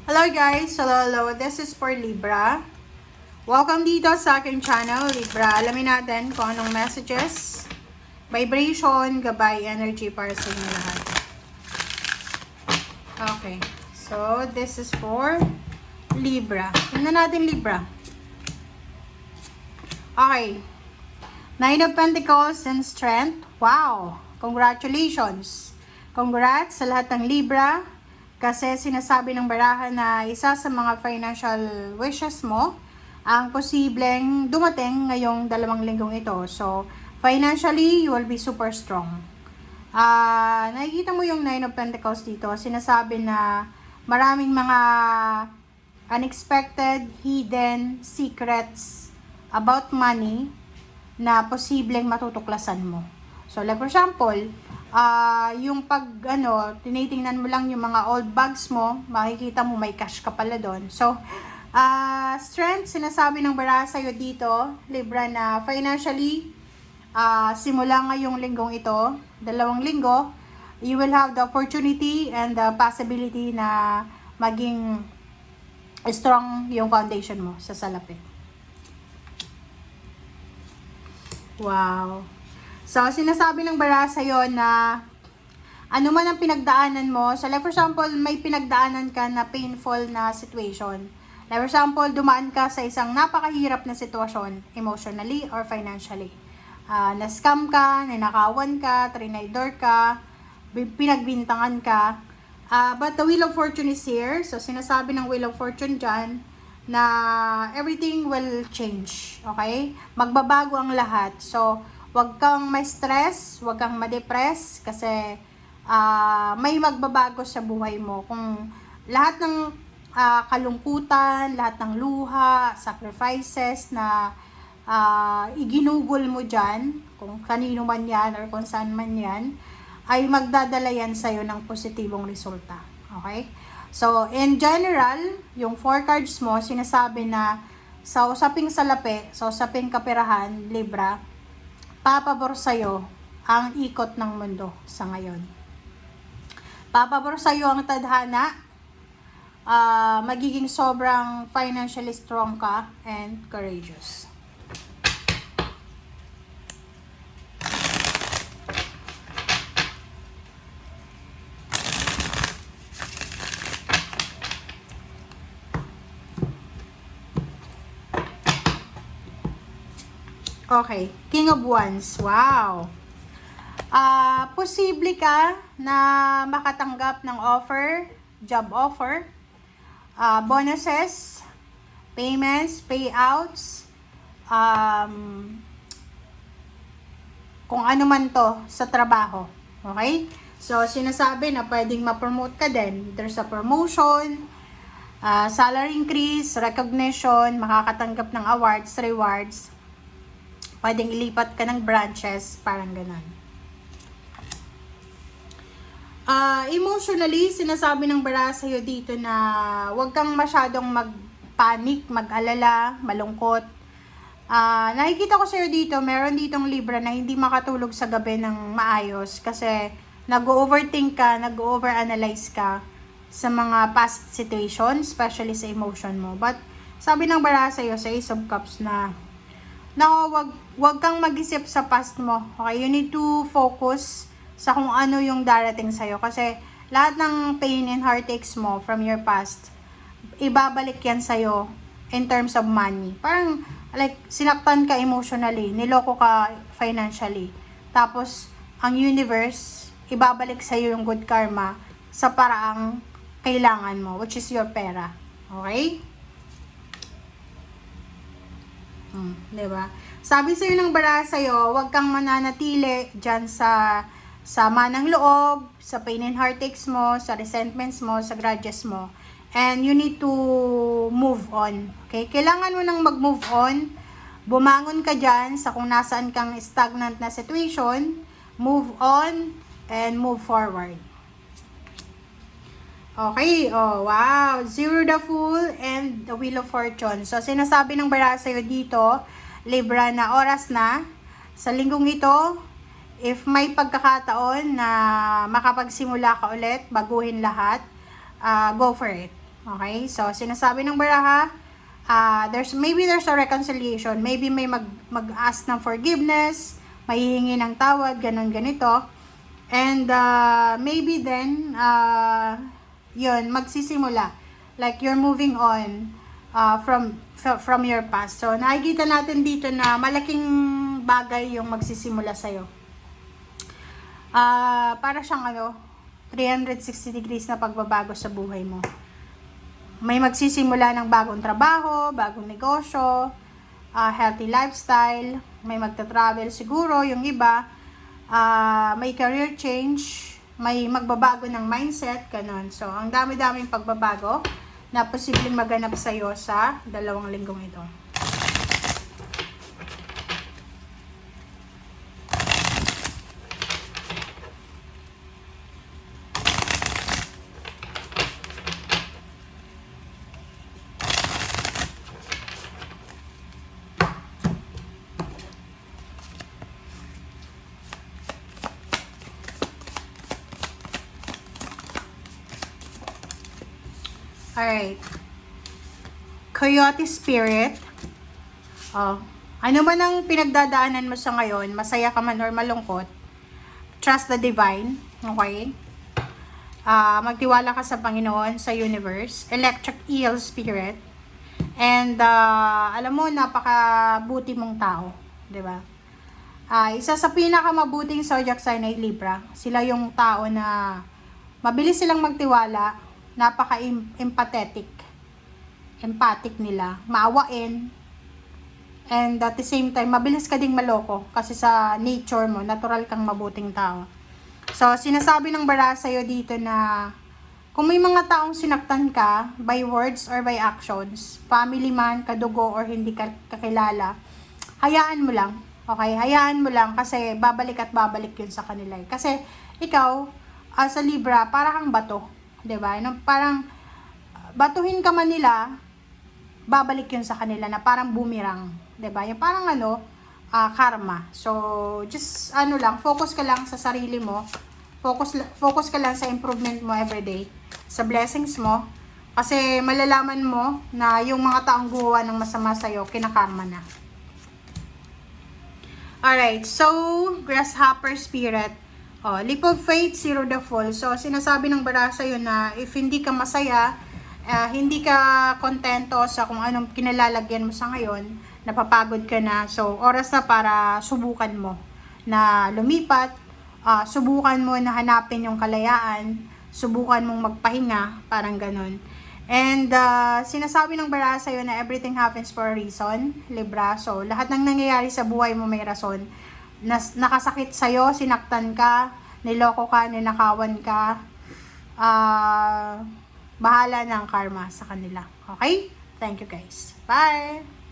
Hello guys! Hello. This is for Libra. Welcome dito sa aking channel, Libra. Alamin natin kung anong messages, vibration, gabay, energy para sa inyo lahat. Okay. So, this is for Libra. Tingnan natin Libra. Okay. Nine of Pentacles and Strength. Wow! Congratulations! Congrats sa lahat ng Libra. Kasi sinasabi ng baraha na isa sa mga financial wishes mo ang posibleng dumating ngayong 2 linggong ito. So, financially, you will be super strong. Nakikita mo yung Nine of Pentacles dito. Sinasabi na maraming mga unexpected, hidden secrets about money na posibleng matutuklasan mo. So, like for example, yung pag tinitingnan mo lang yung mga old bags mo, makikita mo may cash ka pala doon. So, strength, sinasabi ng baraha sa'yo dito, Libra, na financially, simula ngayong linggong ito, 2 linggo, you will have the opportunity and the possibility na maging strong yung foundation mo sa salapi. Wow! So, sinasabi ng baraha sa'yo na ano man ang pinagdaanan mo. So, like for example, may pinagdaanan ka na painful na situation. Like for example, dumaan ka sa isang napakahirap na sitwasyon, emotionally or financially. Na-scam ka, ninakawan ka, trinidor ka, pinagbintangan ka. But the Wheel of Fortune is here. So, sinasabi ng Wheel of Fortune dyan na everything will change. Okay? Magbabago ang lahat. So, wag kang ma-stress, wag kang ma-depress kasi may magbabago sa buhay mo. Kung lahat ng kalungkutan, lahat ng luha, sacrifices na iginugol mo dyan, kung kanino man yan or kung saan man yan, ay magdadala yan sa'yo ng positibong resulta. Okay? So, in general, yung 4 cards mo, sinasabi na sa usaping salapi, sa usaping kaperahan, Libra, papabor sa'yo ang ikot ng mundo sa ngayon. Papabor sa'yo ang tadhana, magiging sobrang financially strong ka and courageous. Okay, King of Wands. Wow! Posible ka na makatanggap ng offer, job offer, bonuses, payments, payouts, kung ano man to sa trabaho. Okay? So, sinasabi na pwedeng ma-promote ka din. There's a promotion, salary increase, recognition, makakatanggap ng awards, rewards, pwedeng ilipat ka ng branches, parang ganun. Emotionally, sinasabi ng baraha sa'yo dito na huwag kang masyadong mag-panic, mag-alala, malungkot. Nakikita ko sa'yo dito, meron ditong Libra na hindi makatulog sa gabi ng maayos kasi nag-overthink ka, nag-overanalyze ka sa mga past situations, especially sa emotion mo. But sabi ng baraha sa'yo sa Ace of Cups na wag kang mag-isip sa past mo. Okay, you need to focus sa kung ano yung darating sa'yo. Kasi lahat ng pain and heartaches mo from your past, ibabalik yan sa'yo in terms of money. Parang, like, sinaktan ka emotionally, niloko ka financially. Tapos, ang universe, ibabalik sa'yo yung good karma sa paraang kailangan mo, which is your pera. Okay? Diba? Sabi sa'yo ng baraha sa'yo, huwag kang mananatili dyan sa sama ng loob, sa pain and heartaches mo, sa resentments mo, sa grudges mo. And you need to move on. Okay? Kailangan mo nang mag-move on. Bumangon ka dyan sa kung nasaan kang stagnant na situation. Move on and move forward. Okay, oh wow, Zero the Fool and the Wheel of Fortune. So, sinasabi ng baraha sa'yo dito, Libra, na oras na, sa linggong ito, if may pagkakataon na makapagsimula ka ulit, baguhin lahat, go for it. Okay? So, sinasabi ng baraha, maybe there's a reconciliation. Maybe may mag-ask ng forgiveness, may hihingi ng tawad, ganito. And maybe then, yun, magsisimula. Like you're moving on from your past. So, nakikita natin dito na malaking bagay yung magsisimula sa'yo. Para siyang 360 degrees na pagbabago sa buhay mo. May magsisimula ng bagong trabaho, bagong negosyo, healthy lifestyle, may magta-travel siguro, yung iba, may career change, may magbabago ng mindset, ganun. So, ang dami-daming pagbabago na posibleng maganap sa'yo sa 2 linggong ito. Alright. Coyote Spirit. Ano man ang pinagdadaanan mo sa ngayon, masaya ka man or malungkot, trust the divine. Okay? Magtiwala ka sa Panginoon, sa universe. Electric Eel Spirit. And, alam mo, napakabuti mong tao. Diba? Isa sa pinakamabuting zodiac sign ay Libra. Sila yung tao na mabilis silang magtiwala, napaka-empathic nila, maawain, and at the same time, mabilis ka ding maloko kasi sa nature mo, natural kang mabuting tao. So, sinasabi ng bara sa'yo dito na kung may mga taong sinaktan ka by words or by actions, family man, kadugo, or hindi ka kakilala, hayaan mo lang. Okay? Hayaan mo lang kasi babalik at babalik yun sa kanila. Kasi ikaw, sa Libra, parang kang bato. Diba? Parang batuhin ka man nila, babalik yun sa kanila na parang boomerang. Diba? Yung parang karma. So, just lang, focus ka lang sa sarili mo. Focus ka lang sa improvement mo everyday. Sa blessings mo. Kasi malalaman mo na yung mga taong gumawa ng masama sa'yo, kinakarma na. Alright, so, Grasshopper Spirit. Leap of Faith, Zero the Fall. So, sinasabi ng bara sa'yo na if hindi ka masaya, hindi ka kontento sa kung anong kinalalagyan mo sa ngayon, napapagod ka na. So, oras na para subukan mo na lumipat, subukan mo na hanapin yung kalayaan, subukan mong magpahinga, parang ganun. And, sinasabi ng bara sa'yo na everything happens for a reason, Libra. So, lahat ng nangyayari sa buhay mo may rason. Nakasakit sa'yo, sinaktan ka, niloko ka, ninakawan ka, bahala ng karma sa kanila. Okay? Thank you guys. Bye!